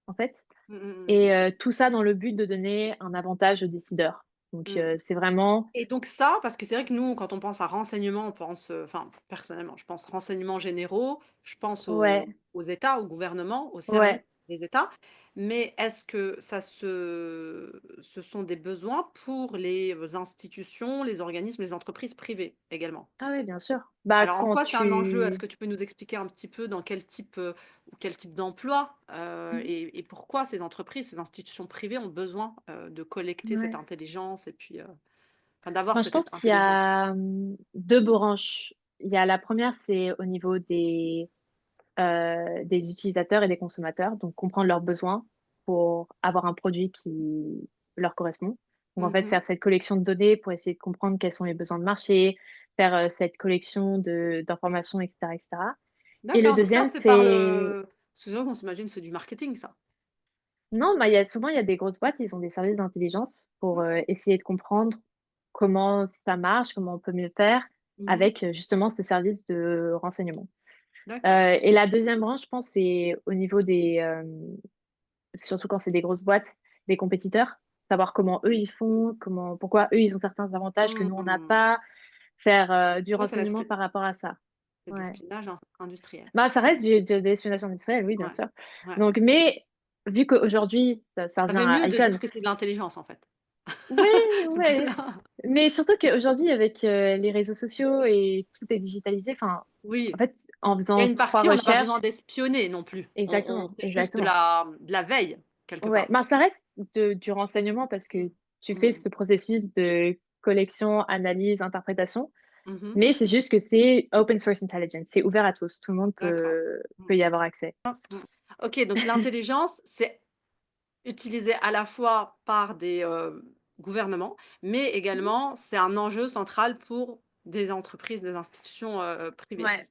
en fait. Mmh mh, mmh. Et tout ça dans le but de donner un avantage aux décideurs. Donc, Mmh. c'est vraiment... Et donc ça, parce que c'est vrai que nous, quand on pense à renseignement, on pense, enfin, personnellement, je pense renseignements généraux, je pense Ouais, aux États, au gouvernement, aux services ouais. des États. Mais est-ce que ce sont des besoins pour les institutions, les organismes, les entreprises privées également? Ah oui, bien sûr. Bah, Alors en quand quoi c'est un enjeu? Est-ce tu... que tu peux nous expliquer un petit peu dans quel type d'emploi, Mhm. et pourquoi ces entreprises, ces institutions privées ont besoin, de collecter cette Ouais. intelligence et puis, enfin d'avoir Enfin, je cette pense qu'il y intelligence? a deux branches. Il y a la première, c'est au niveau des utilisateurs et des consommateurs, donc comprendre leurs besoins pour avoir un produit qui leur correspond. Donc, en fait, Mmh. faire cette collection de données pour essayer de comprendre quels sont les besoins de marché, faire cette collection d'informations, etc., etc. Et le D'accord, donc ça, deuxième, c'est par c'est... le souvent on s'imagine c'est du marketing ça? Non, bah, souvent, il y a des grosses boîtes, ils ont des services d'intelligence pour Mmh. essayer de comprendre comment ça marche, comment on peut mieux faire Mmh. avec justement ce service de renseignement. D'accord. Et la deuxième branche, je pense, c'est au niveau surtout quand c'est des grosses boîtes, des compétiteurs, savoir comment eux ils font, pourquoi eux ils ont certains avantages que nous on n'a Mmh. pas, faire du Ouais, renseignement par rapport à ça. c'est de Ouais. l'espionnage industriel. Bah, ça reste de l'espionnage industriel, oui, bien Ouais, sûr. ouais. Donc, mais vu qu'aujourd'hui, ça Ça revient fait à mieux de Icon. dire que c'est de l'intelligence en fait. Oui, ouais. Voilà. Mais surtout qu'aujourd'hui, avec les réseaux sociaux et tout est digitalisé, enfin, en Oui, fait, en il y a faisant une trois partie, on n'a pas besoin recherches, d'espionner non plus. On exactement, fait juste exactement. de la veille quelque Ouais, part. ben, ça reste du renseignement parce Mmh. que tu fais Mmh. ce processus de collection, analyse, interprétation, Mmh. mais c'est juste que c'est open source intelligence, c'est ouvert à tous, tout le monde D'accord. peut y avoir accès. Mmh. OK, donc l'intelligence, c'est utilisé à la fois par des, gouvernements, mais Mhm. également c'est un enjeu central pour des entreprises, des institutions, privées. Ouais.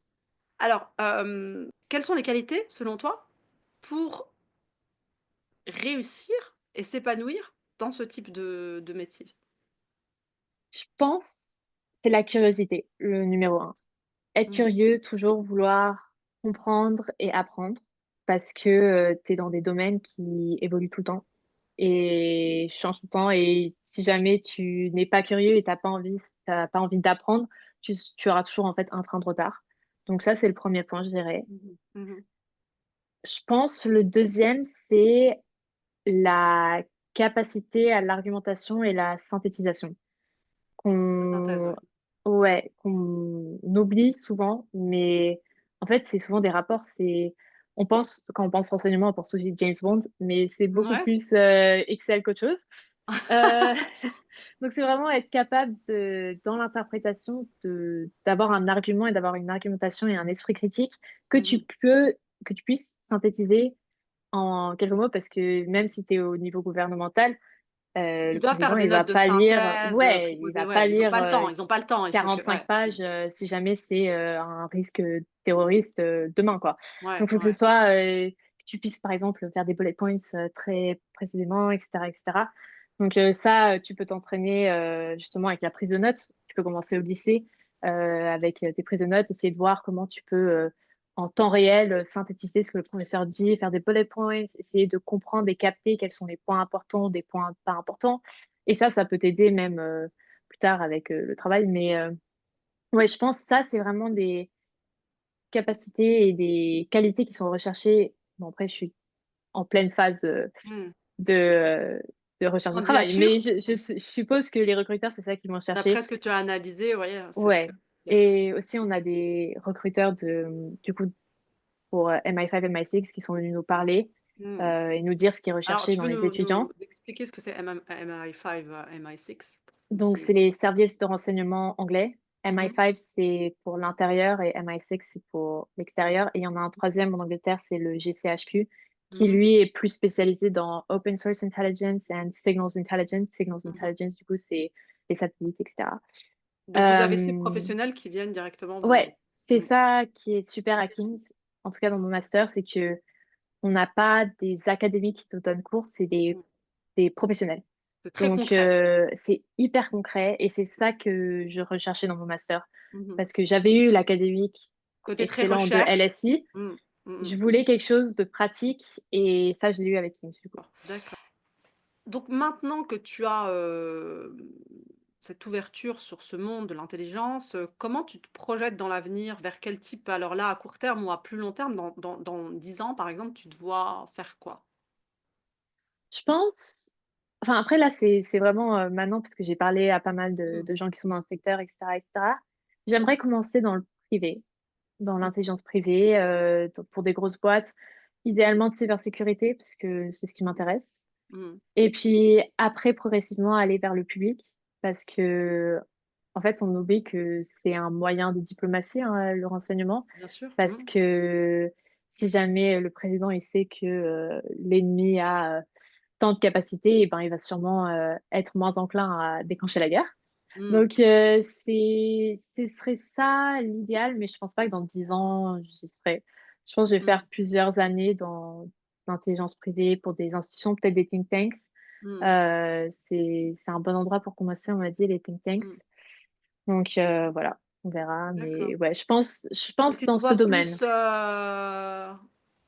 Alors, quelles sont les qualités, selon toi, pour réussir et s'épanouir dans ce type de métier? Je pense c'est la curiosité, le numéro un. Être Mmh. curieux, toujours vouloir comprendre et apprendre parce que, tu es dans des domaines qui évoluent tout le temps et changent tout le temps et si jamais tu n'es pas curieux et tu pas envie d'apprendre, tu auras toujours, en fait, un train de retard. Donc ça, c'est le premier point, je dirais. Mmh mh. Mmh. Je pense le deuxième, c'est la capacité à l'argumentation et la synthétisation La synthèse, qu'on ouais. ouais, qu'on oublie souvent, mais en fait, c'est souvent des rapports, quand on pense renseignement, on pense aussi James Bond, mais c'est beaucoup Ouais. plus, Excel qu'autre chose. Heu, donc c'est vraiment être capable dans l'interprétation d'avoir un argument et d'avoir une argumentation et un esprit critique que Mmh. tu peux que tu puisses synthétiser en quelques mots parce que même si tu es au niveau gouvernemental, Tu le dois faire président, des il va notes de pas lire synthèse, ouais, il préposer va pas ouais, lire, ils ont pas le temps, il faut que 45 ouais. pages, si jamais c'est, un risque, terroriste, demain, quoi. Ouais, Donc il faut que ce ouais. soit, que tu puisses, par exemple, faire des bullet points, très précisément et cetera et cetera. Donc ça, tu peux t'entraîner, justement avec la prise de notes. Tu peux commencer au lycée, avec, tes prises de notes, essayer de voir comment tu peux, en temps réel, synthétiser ce que le professeur dit, faire des bullet points, essayer de comprendre et capter quels sont les points importants, des points pas importants et ça peut t'aider même, plus tard avec, le travail mais ouais, je pense ça, c'est vraiment des capacités et des qualités qui sont recherchées. Bon, après, je suis en pleine phase, Mmh. de, heu, de recherche de travail, Candidature? mais je suppose que les recruteurs, c'est ça qu'ils vont D'après chercher. ce que tu as analysé, oui, c'est ce que Ouais qu'ils recherchent. et aussi, on a des recruteurs du coup, pour, MI5, MI6 qui sont venus nous parler, Mmh. et nous dire ce qu'ils Alors recherchaient tu dans peux les étudiants. nous expliquer ce que c'est MI5, MI6? Donc Qui c'est les services de renseignement anglais. Mmh. MI5, c'est pour l'intérieur et MI6, c'est pour l'extérieur et il y en a un troisième en Angleterre, c'est le GCHQ, qui Mmh. lui est plus spécialisé dans Open Source Intelligence and Signals Intelligence. Signals Mmh. Intelligence, du coup, c'est les satellites et cetera. Donc vous avez ces Hem, professionnels qui viennent directement ouais, de c'est mmh. ça qui est super à King's, en tout cas dans mon master, c'est qu'on n'a pas des académiques qui nous donnent cours, c'est Mmh. des professionnels. C'est très Donc concret. c'est hyper concret et c'est ça que je recherchais dans mon master. Mmh. Parce que j'avais eu l'académique Côté très excellent de recherche. LSI, Mmh. Mmh je mh. voulais quelque chose de pratique et ça, je l'ai eu avec Teams, du coup. D'accord. donc maintenant que tu as, cette ouverture sur ce monde de l'intelligence, comment tu te projettes dans l'avenir? Vers quel type, alors là, à court terme ou à plus long terme, dans 10 ans, par exemple, tu te vois faire quoi? Je pense enfin après là, c'est vraiment, maintenant parce que j'ai parlé à pas mal de Mmh. gens qui sont dans le secteur et cetera. J'aimerais commencer dans le privé, dans Mmh. l'intelligence privée, d pour des grosses boîtes, idéalement de cybersécurité parce que c'est ce qui Mmh. m'intéresse Mmh. et puis après progressivement aller vers le public parce qu'en fait, on oublie que c'est un moyen de diplomatie, hein, le renseignement Bien sûr. parce Mmh. que si jamais, le président il sait que, l'ennemi a, tant de capacités et ben, il va sûrement, être moins enclin à déclencher la guerre. Mmh. Donc ce serait ça l'idéal, mais je pense pas que dans 10 ans, j'y serai. Je pense que je vais Mmh. faire plusieurs années dans l'intelligence privée pour des institutions, peut-être des think tanks. Mmh. C'est un bon endroit pour commencer, on m'a dit, les think tanks. Mmh. Donc voilà, on verra, D'accord. mais ouais, je Et pense tu te dans ce vois domaine. plus,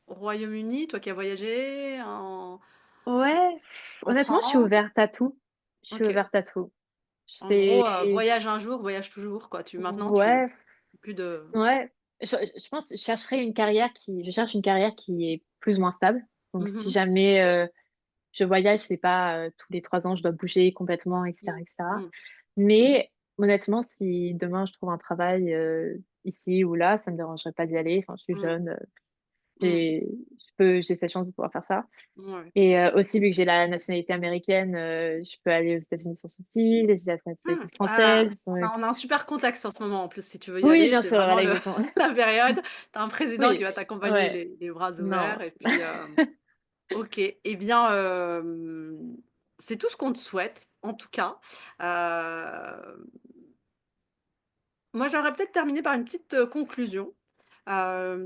au Royaume-Uni, toi qui as voyagé, Ouais, en honnêtement, je suis France? ouverte à tout. Je suis OK. ouverte à tout. En C'est gros, voyage un jour, voyage toujours, quoi. Maintenant tu ouais, plus de ouais, je pense que je cherche une carrière qui est plus ou moins stable. Donc mmh si mh. jamais, je voyage, c'est pas, tous les 3 ans, je dois bouger complètement Mmh. et cetera. Mmh. Mais honnêtement, si demain je trouve un travail, ici ou là, ça me dérangerait pas d'y aller. Enfin, je suis Mmh. jeune, Mmh. j'ai cette chance de pouvoir faire ça Ouais. et aussi vu que j'ai la nationalité américaine, je peux aller aux États-Unis sans souci. J'ai la Mmh. nationalité Ah, française, donc on a un super contexte en ce moment en plus si tu veux y oui, aller, bien c'est sûr, vraiment voilà, le exactement. la période. Tu as un président qui Oui, va t'accompagner ouais, les bras non. ouverts et puis, OK. Eh bien, c'est tout ce qu'on te souhaite en tout cas. Hem Moi, j'aimerais peut-être terminer par une petite, conclusion,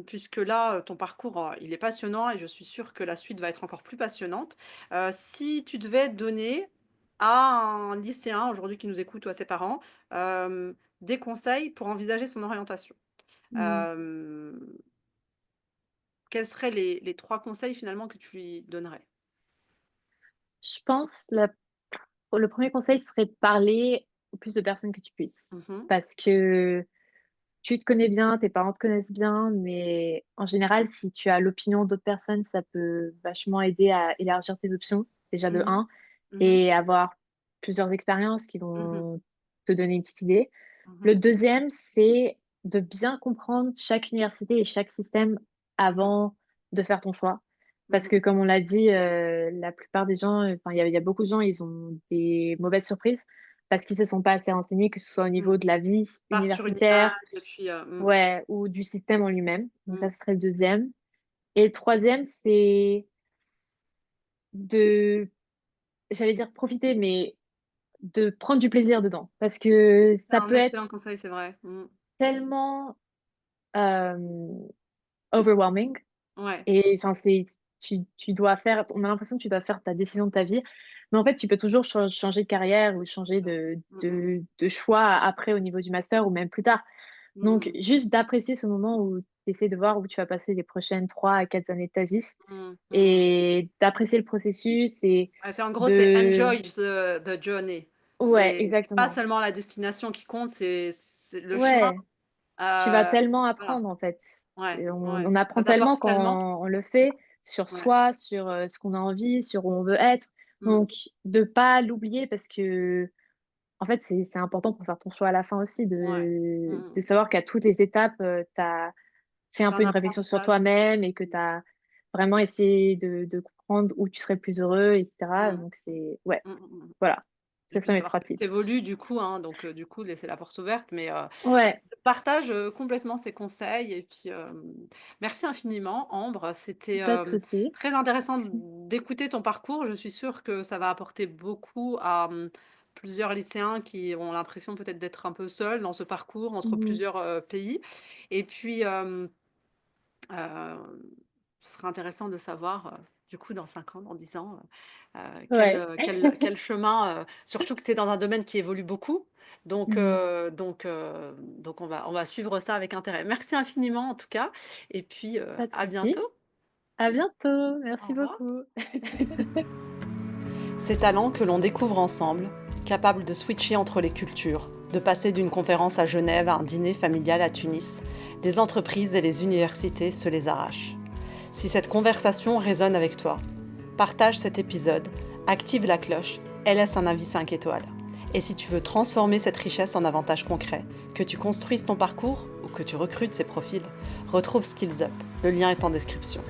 puisque là, ton parcours, il est passionnant et je suis sûre que la suite va être encore plus passionnante. Si tu devais donner à un lycéen aujourd'hui qui nous écoute ou à ses parents, des conseils pour envisager son orientation, Mmh. hem, quels seraient les 3 conseils finalement que tu lui donnerais? Je pense le premier conseil serait de parler au plus de personnes que tu puisses. Mmh. Parce que tu te connais bien, tes parents te connaissent bien, mais en général, si tu as l'opinion d'autres personnes, ça peut vachement aider à élargir tes options, déjà de Mmh. 1 Mmh. et avoir plusieurs expériences qui Mmh. vont te donner une petite idée. Le Mmh. deuxième, c'est de bien comprendre chaque université et chaque système Mmh. avant de faire ton choix. Parce Mmh. que comme on l'a dit, la plupart des gens, enfin, il y a beaucoup de gens, ils ont des mauvaises surprises parce qu'ils se sont pas assez renseignés, que ce soit au Mmh. niveau de la vie Part sur une universitaire, image et puis, ouais, ou du système en lui-même. Donc mmh. ça, ce serait le deuxième. Et le troisième, c'est de j'allais dire profiter, mais de prendre du plaisir dedans. Parce que C'est ça un peut être excellent conseil, c'est vrai. Mmh. tellement, hem, overwhelming Ouais. et enfin, tu dois faire on a l'impression que tu dois faire ta décision de ta vie, mais en fait, tu peux toujours changer de carrière ou changer Mmh. Mmh mh. de choix après au niveau du master ou même plus tard. Donc Mmh. juste d'apprécier ce moment où tu essaies de voir où tu vas passer les prochaines 3 à 4 années de ta vie Mmh. Mmh mh. et d'apprécier le processus et Ouais, c'est en gros, c'est de enjoy the journey. ouais, C'est pas exactement. seulement la destination qui compte, c'est le chemin, Ouais, tu vas heu, tellement voilà. apprendre, en fait Ouais, et ouais. on apprend Ça tellement t'apporte tellement. quand on le fait sur Ouais. soi, sur, ce qu'on a envie, sur où on veut être. Mmh. Donc de pas l'oublier parce qu'en fait, c'est important pour faire ton choix à la fin aussi Ouais. de Mmh. savoir qu'à toutes les étapes, tu as fait un C'est peu un une réflexion sur apprentissage. toi-même et que Mmh. tu as vraiment essayé de comprendre où tu serais plus heureux et cetera. Mmh. Donc c'est ouais, Mmh mh, mmh. voilà, Et ce puis seraient mes savoir 3 que tu tips. évolues du coup, hein, donc du coup, laisser la porte ouverte, mais Ouais, je partage, complètement ces conseils et puis, merci infiniment Ambre. C'était, pas de souci. très intéressant d'écouter ton parcours. Je suis sûre que ça va apporter beaucoup à, plusieurs lycéens qui ont l'impression peut-être d'être un peu seuls dans ce parcours entre Mmh. plusieurs, pays et puis, ce serait intéressant de savoir, du coup dans 5 ans, dans 10 ans, Ouais. quel chemin, surtout que tu es dans un domaine qui évolue beaucoup. Mmh. Donc on va suivre ça avec intérêt. Merci infiniment en tout cas et puis, Pas de à souci. bientôt. À bientôt. Au Merci revoir. beaucoup. Ces talents que l'on découvre ensemble, capables de switcher entre les cultures, de passer d'une conférence à Genève à un dîner familial à Tunis, les entreprises et les universités se les arrachent. Si cette conversation résonne avec toi, partage cet épisode, active la cloche et laisse un avis 5 étoiles. Et si tu veux transformer cette richesse en avantages concrets, que tu construises ton parcours ou que tu recrutes ces profils, retrouve Skills Up, le lien est en description.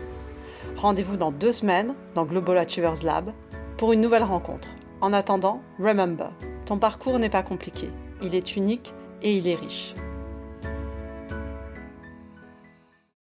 Rendez-vous dans 2 semaines dans Global Achievers Lab pour une nouvelle rencontre. En attendant, remember, ton parcours n'est pas compliqué, il est unique et il est riche.